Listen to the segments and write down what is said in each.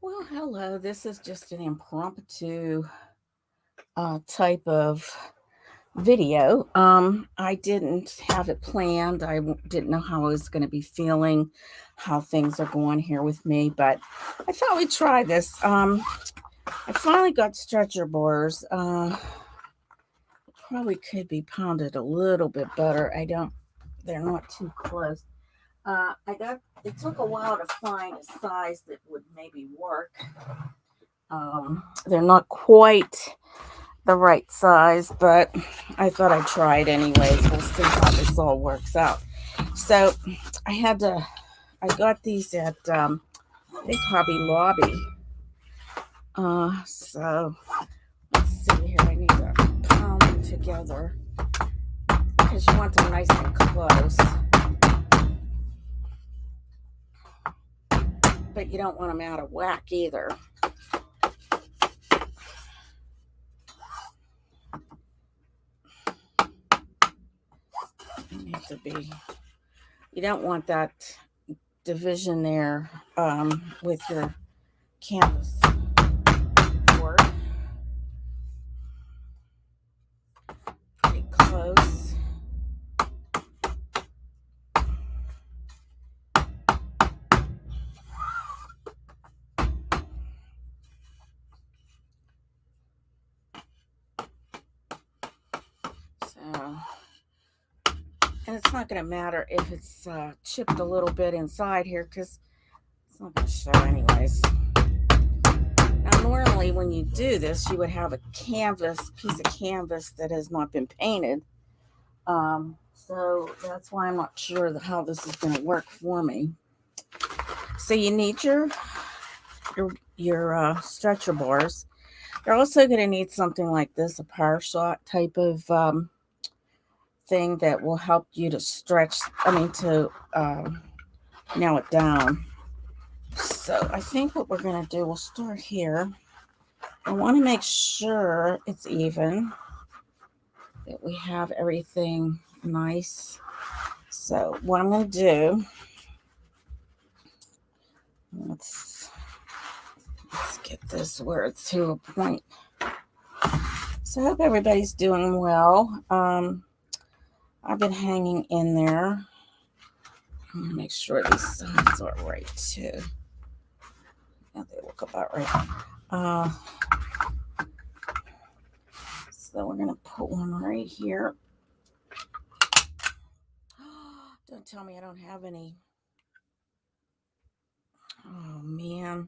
Well, hello. This is just an impromptu type of video. I didn't have it planned. Didn't know how I was going to be feeling, how things are going here with me, but I thought we'd try this. I finally got stretcher bars. Probably could be pounded a little bit better. They're not too close. It took a while to find a size that would maybe work. They're not quite the right size, but I thought I'd try it anyways. We'll see how this all works out. So I got these at Big Hobby Lobby. So let's see here. I need to pound them together because you want them nice and close, but you don't want them out of whack either. You need to be. You don't want that division there with your canvas board. Pretty close. So, and it's not going to matter if it's chipped a little bit inside here because it's not going to show anyways. Now, normally when you do this, you would have a piece of canvas that has not been painted. So that's why I'm not sure how this is going to work for me. So you need your stretcher bars. You're also going to need something like this, a power shot type of thing that will help you to to nail it down. So I think what we're going to do, we'll start here. I want to make sure it's even, that we have everything nice. So what I'm going to do, let's get this where it's to a point. So I hope everybody's doing well. I've been hanging in there. I'm going to make sure these sides are right too. Yeah, they look about right. Uh, so we're going to put one right here. Don't tell me I don't have any. Oh, man.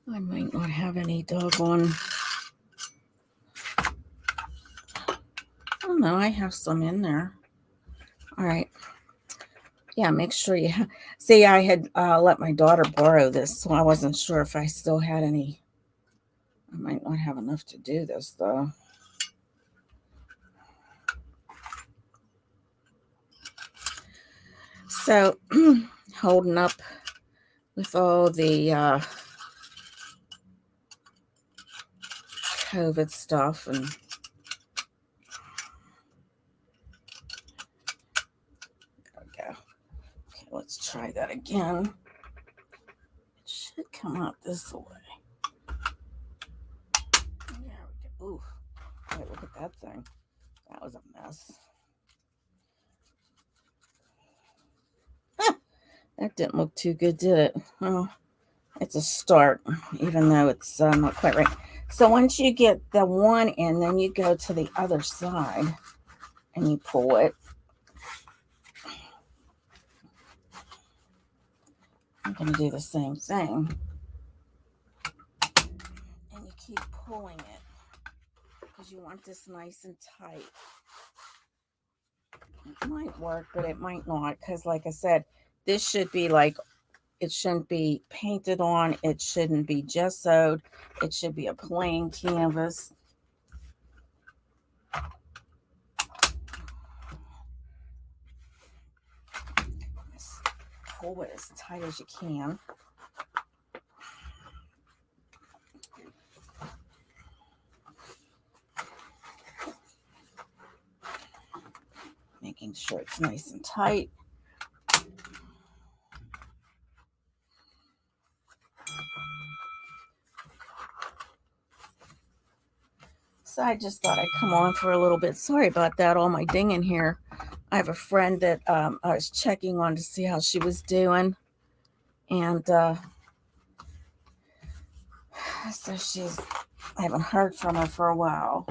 I might not have any doggone. Oh, no, I have some in there. All right. Yeah, make sure you see. I had let my daughter borrow this, so I wasn't sure if I still had any. I might not have enough to do this though. So, holding up with all the COVID stuff and there we go. Okay, let's try that again. It should come out this way. There we go. Ooh, wait, look at that thing. That was a mess. That didn't look too good, did it? Well, it's a start, even though it's not quite right. So once you get the one in, then you go to the other side and you pull it. I'm going to do the same thing. And you keep pulling it because you want this nice and tight. It might work, but it might not because, like I said, this should be like, it shouldn't be painted on. It shouldn't be gessoed. It should be a plain canvas. Just pull it as tight as you can. Making sure it's nice and tight. So I just thought I'd come on for a little bit. Sorry about that, all my dinging here. I have a friend that I was checking on to see how she was doing. And so I haven't heard from her for a while.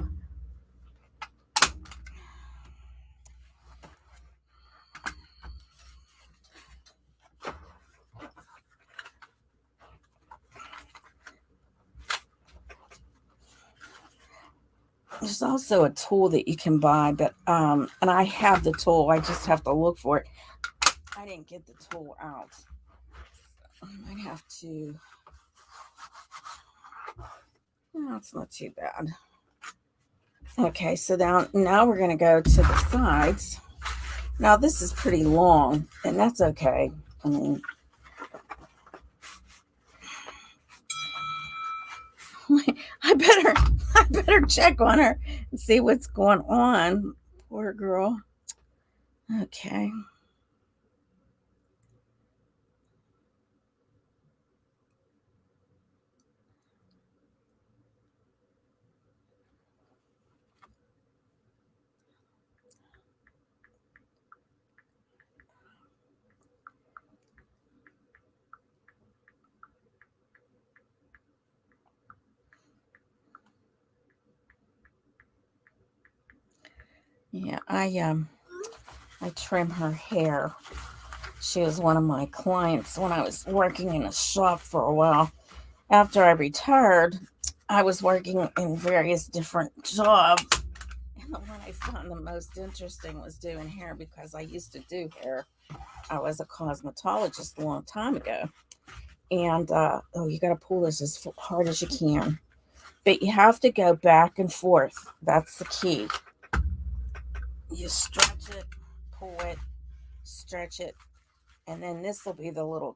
There's also a tool that you can buy, but and I have the tool. I just have to look for it. I didn't get the tool out. I might have to. No, it's not too bad. Okay, so now we're going to go to the sides. Now this is pretty long, and that's okay. I mean, I better check on her and see what's going on. Poor girl. Okay. Yeah, I trim her hair. She was one of my clients when I was working in a shop for a while. After I retired, I was working in various different jobs. And the one I found the most interesting was doing hair because I used to do hair. I was a cosmetologist a long time ago. And oh, you got to pull this as hard as you can. But you have to go back and forth. That's the key. You stretch it, pull it, stretch it, and then this will be the little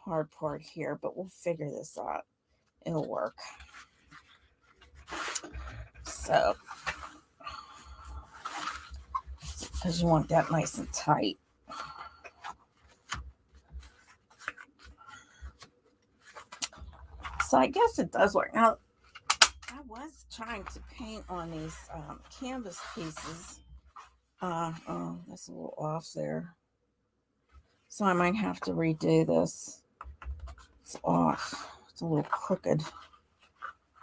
hard part here, but we'll figure this out. It'll work. So, because you want that nice and tight. So I guess it does work. Now, I was trying to paint on these canvas pieces. Oh, that's a little off there. So I might have to redo this. It's off. It's a little crooked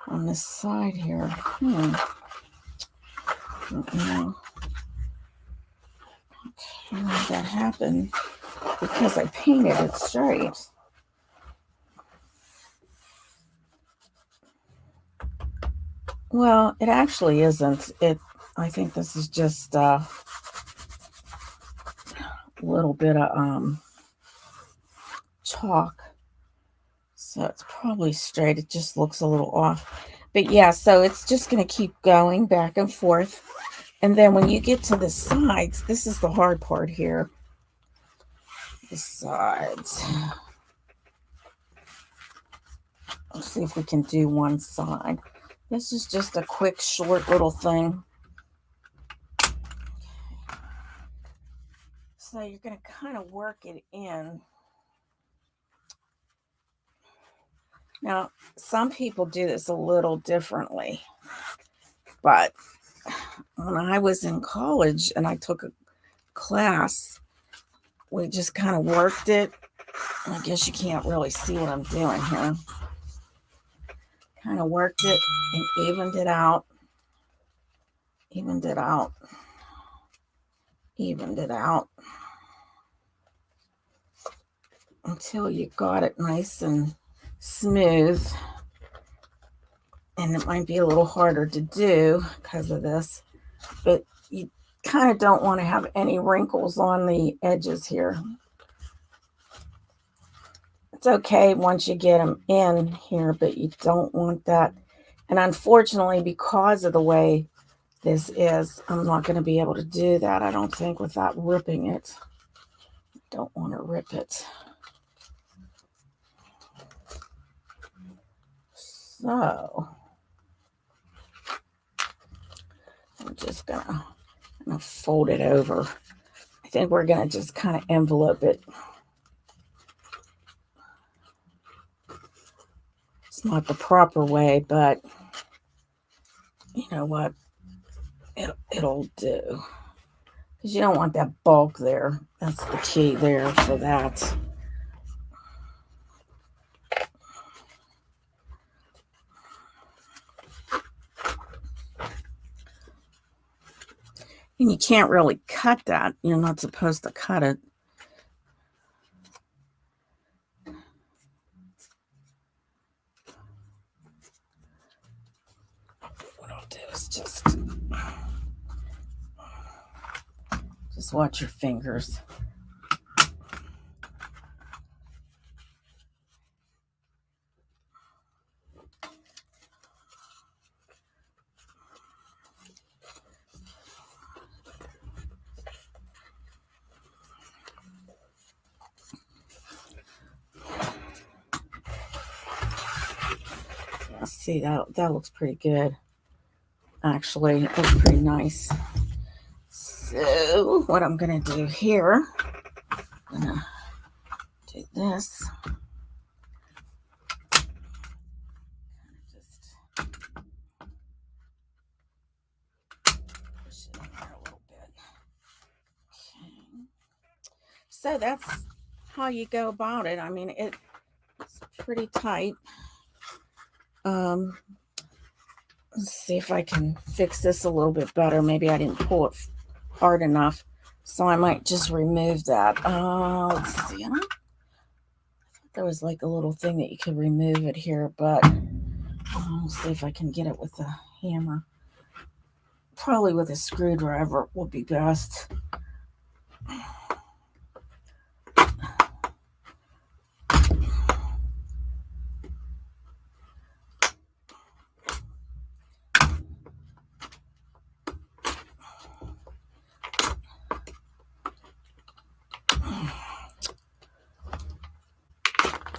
on this side here. Okay, that happened because I painted it straight. Well, it actually isn't. I think this is just a little bit of chalk. So it's probably straight. It just looks a little off. But yeah, so it's just going to keep going back and forth. And then when you get to the sides, this is the hard part here. The sides. Let's see if we can do one side. This is just a quick, short little thing. So you're going to kind of work it in. Now, some people do this a little differently, but when I was in college and I took a class, we just kind of worked it. I guess you can't really see what I'm doing here. Kind of worked it and evened it out. Evened it out. Evened it out. Until you got it nice and smooth. And it might be a little harder to do because of this, but you kind of don't want to have any wrinkles on the edges here. It's okay once you get them in here, but you don't want that. And unfortunately, because of the way this is, I'm not going to be able to do that, I don't think, without ripping it. Don't want to rip it. So I'm just gonna fold it over. I think we're gonna just kind of envelope it. It's not the proper way, but you know what, it'll do. Because you don't want that bulk there. That's the key there for that. And you can't really cut that. You're not supposed to cut it. What I'll do is just watch your fingers. See, that looks pretty good. Actually, it looks pretty nice. So what I'm gonna do here, I'm gonna do this. Just push it in there a little bit. Okay. So that's how you go about it. I mean, it's pretty tight. Let's see if I can fix this a little bit better. Maybe I didn't pull it hard enough, so I might just remove that. Let's see. I thought there was like a little thing that you could remove it here, but I'll see if I can get it with a hammer. Probably with a screwdriver would be best.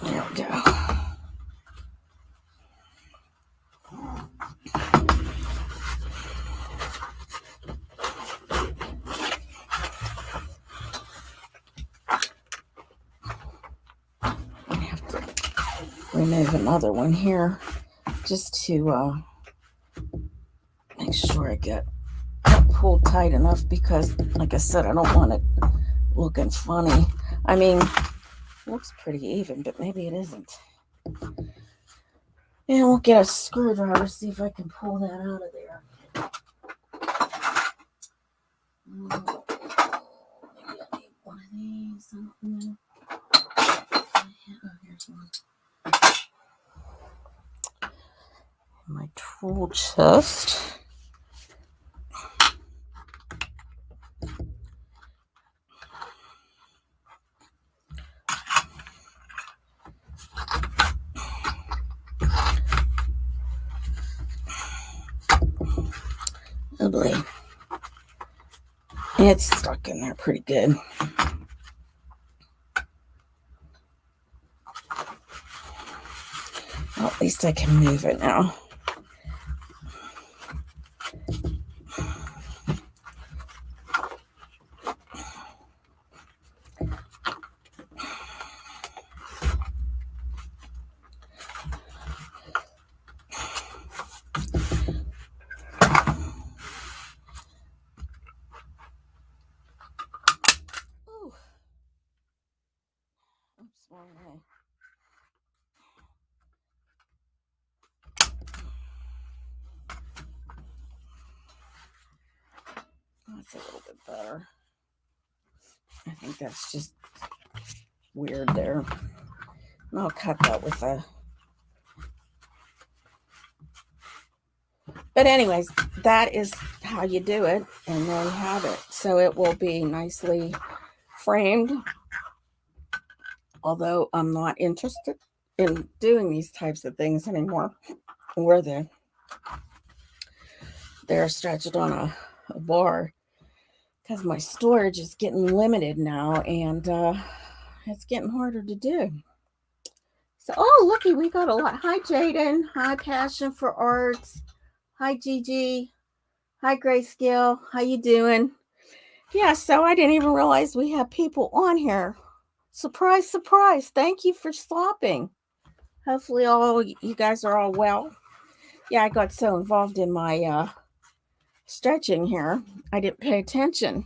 There we go. I have to remove another one here just to make sure I get pulled tight enough, because like I said, I don't want it looking funny. I mean, it looks pretty even, but maybe it isn't. And we'll get a screwdriver, see if I can pull that out of there. Maybe I need one of these. I don't know. Oh, here's one. My tool chest. Oh boy. It's stuck in there pretty good. Well, at least I can move it now. Oops, wrong way. That's a little bit better. I think that's just weird there. And I'll cut that with a... But anyways, that is how you do it. And there you have it. So it will be nicely framed. Although I'm not interested in doing these types of things anymore, where they're stretched on a bar, because my storage is getting limited now, and it's getting harder to do. So, oh, looky, we got a lot. Hi, Jaden. Hi, Passion for Arts. Hi, Gigi. Hi, Grayscale. How you doing? Yeah, so I didn't even realize we have people on here. Surprise, surprise. Thank you for stopping. Hopefully all you guys are all well. Yeah, I got so involved in my stretching here, I didn't pay attention.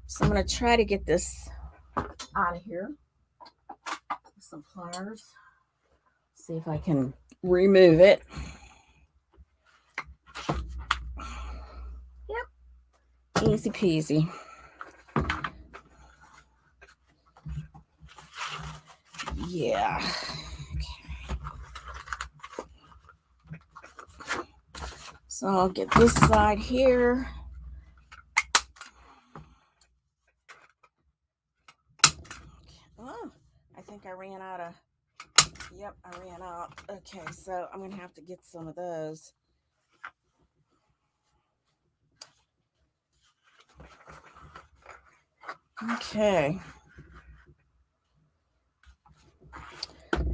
So I'm going to try to get this out of here with some pliers. See if I can remove it. Yep, easy peasy. Yeah. So I'll get this side here. Oh, I think I ran out of, yep, I ran out. Okay, so I'm going to have to get some of those. Okay.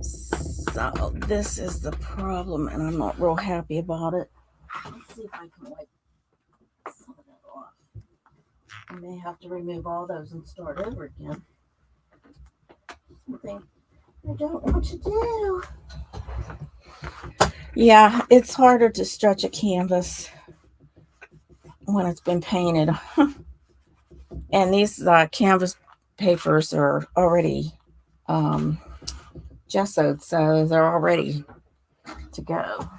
So this is the problem, and I'm not real happy about it. Let's see if I can wipe some of that off. I may have to remove all those and start over again. Something I don't want to do. Yeah, it's harder to stretch a canvas when it's been painted. And these canvas papers are already gessoed, so they're all ready to go.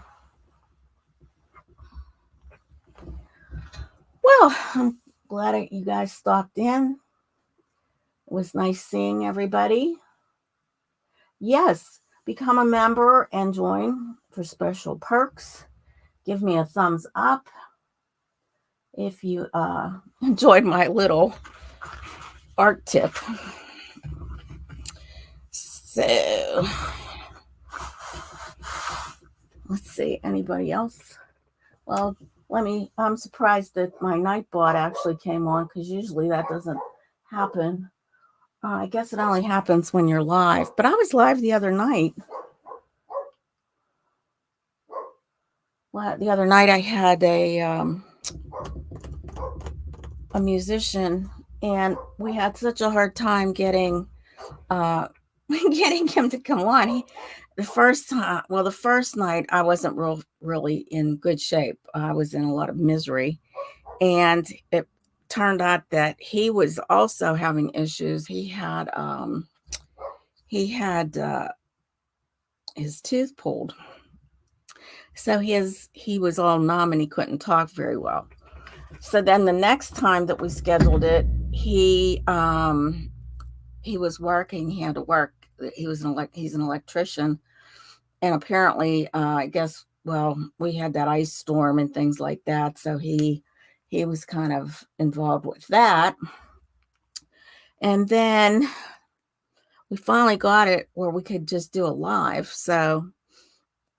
Well, I'm glad you guys stopped in. It was nice seeing everybody. Yes, become a member and join for special perks. Give me a thumbs up if you enjoyed my little art tip. So, let's see, anybody else? Well, I'm surprised that my Nightbot actually came on, because usually that doesn't happen. I guess it only happens when you're live, but I was live the other night. Well, the other night I had a musician, and we had such a hard time getting getting him to come on. The first night I wasn't really in good shape. I was in a lot of misery, and it turned out that he was also having issues. He had his tooth pulled, so he was all numb and he couldn't talk very well. So then the next time that we scheduled it, he was working. He had to work. He's an electrician, and apparently, I guess, well, we had that ice storm and things like that, so he was kind of involved with that. And then we finally got it where we could just do it live. So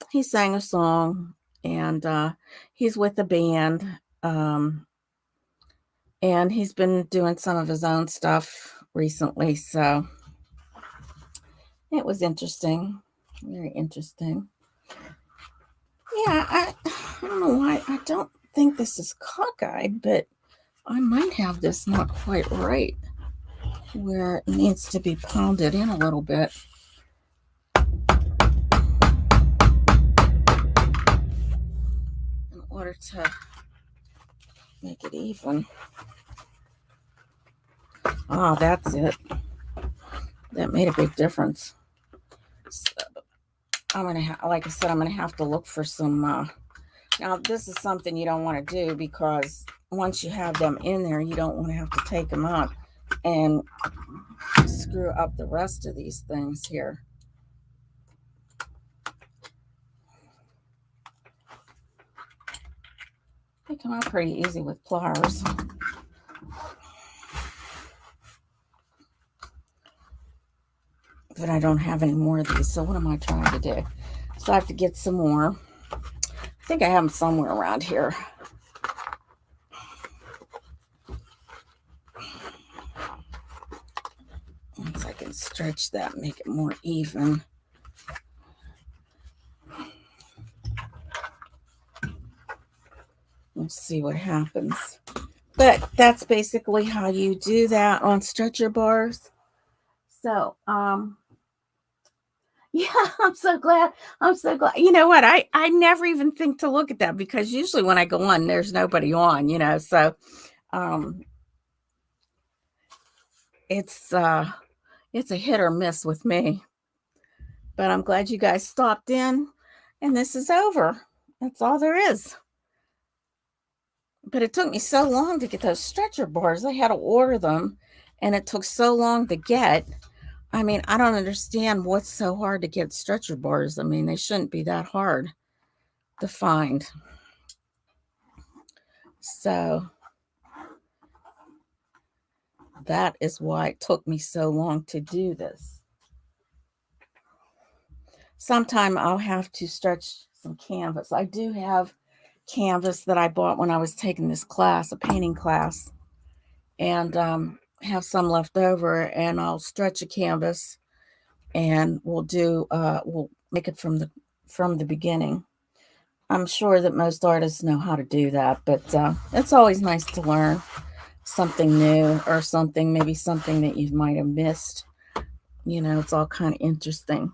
he sang a song, and he's with a band, and he's been doing some of his own stuff recently. So it was interesting, very interesting. Yeah, I don't know why. I don't think this is cockeyed, but I might have this not quite right, where it needs to be pounded in a little bit. In order to make it even. Ah, that's it. That made a big difference. So I'm gonna, like I said, I'm gonna have to look for some. Now, this is something you don't want to do, because once you have them in there, you don't want to have to take them out and screw up the rest of these things here. They come out pretty easy with pliers. But I don't have any more of these, so what am I trying to do? So I have to get some more. I think I have them somewhere around here. Once I can stretch that, make it more even. We'll see what happens. But that's basically how you do that on stretcher bars. So, Yeah, I'm so glad. I'm so glad. You know what? I never even think to look at that because usually when I go on, there's nobody on, so um it's it's a hit or miss with me. But I'm glad you guys stopped in and this is over. That's all there is. But it took me so long to get those stretcher bars. I had to order them and it took so long to get. I mean, I don't understand what's so hard to get stretcher bars. I mean, they shouldn't be that hard to find. So that is why it took me so long to do this. Sometime I'll have to stretch some canvas. I do have canvas that I bought when I was taking this class, a painting class, and have some left over, and I'll stretch a canvas, and we'll make it from the beginning. I'm sure that most artists know how to do that, but it's always nice to learn something new or something, maybe something that you might have missed. It's all kind of interesting.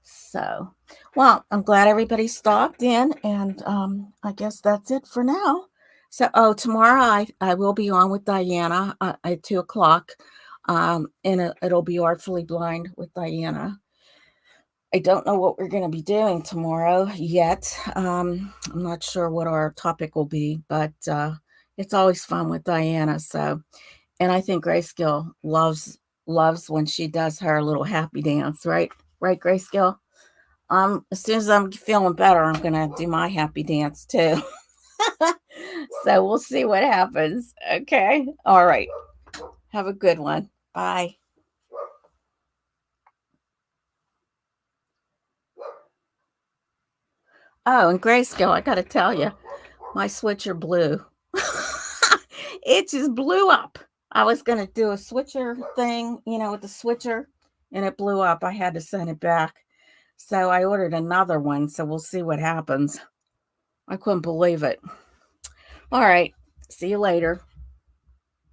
So, well, I'm glad everybody stopped in, and I guess that's it for now. So, oh, tomorrow I will be on with Diana at 2 o'clock, and it'll be Artfully Blind with Diana. I don't know what we're going to be doing tomorrow yet. I'm not sure what our topic will be, but it's always fun with Diana. So, and I think Grayscale loves when she does her little happy dance, right? Right, Grayscale. As soon as I'm feeling better, I'm gonna do my happy dance too. So we'll see what happens. Okay. All right. Have a good one. Bye. Oh, and Grayscale, I gotta tell you, my switcher blew. It just blew up. I was gonna do a switcher thing, with the switcher, and it blew up. I had to send it back. So I ordered another one. So we'll see what happens. I couldn't believe it. All right. See you later.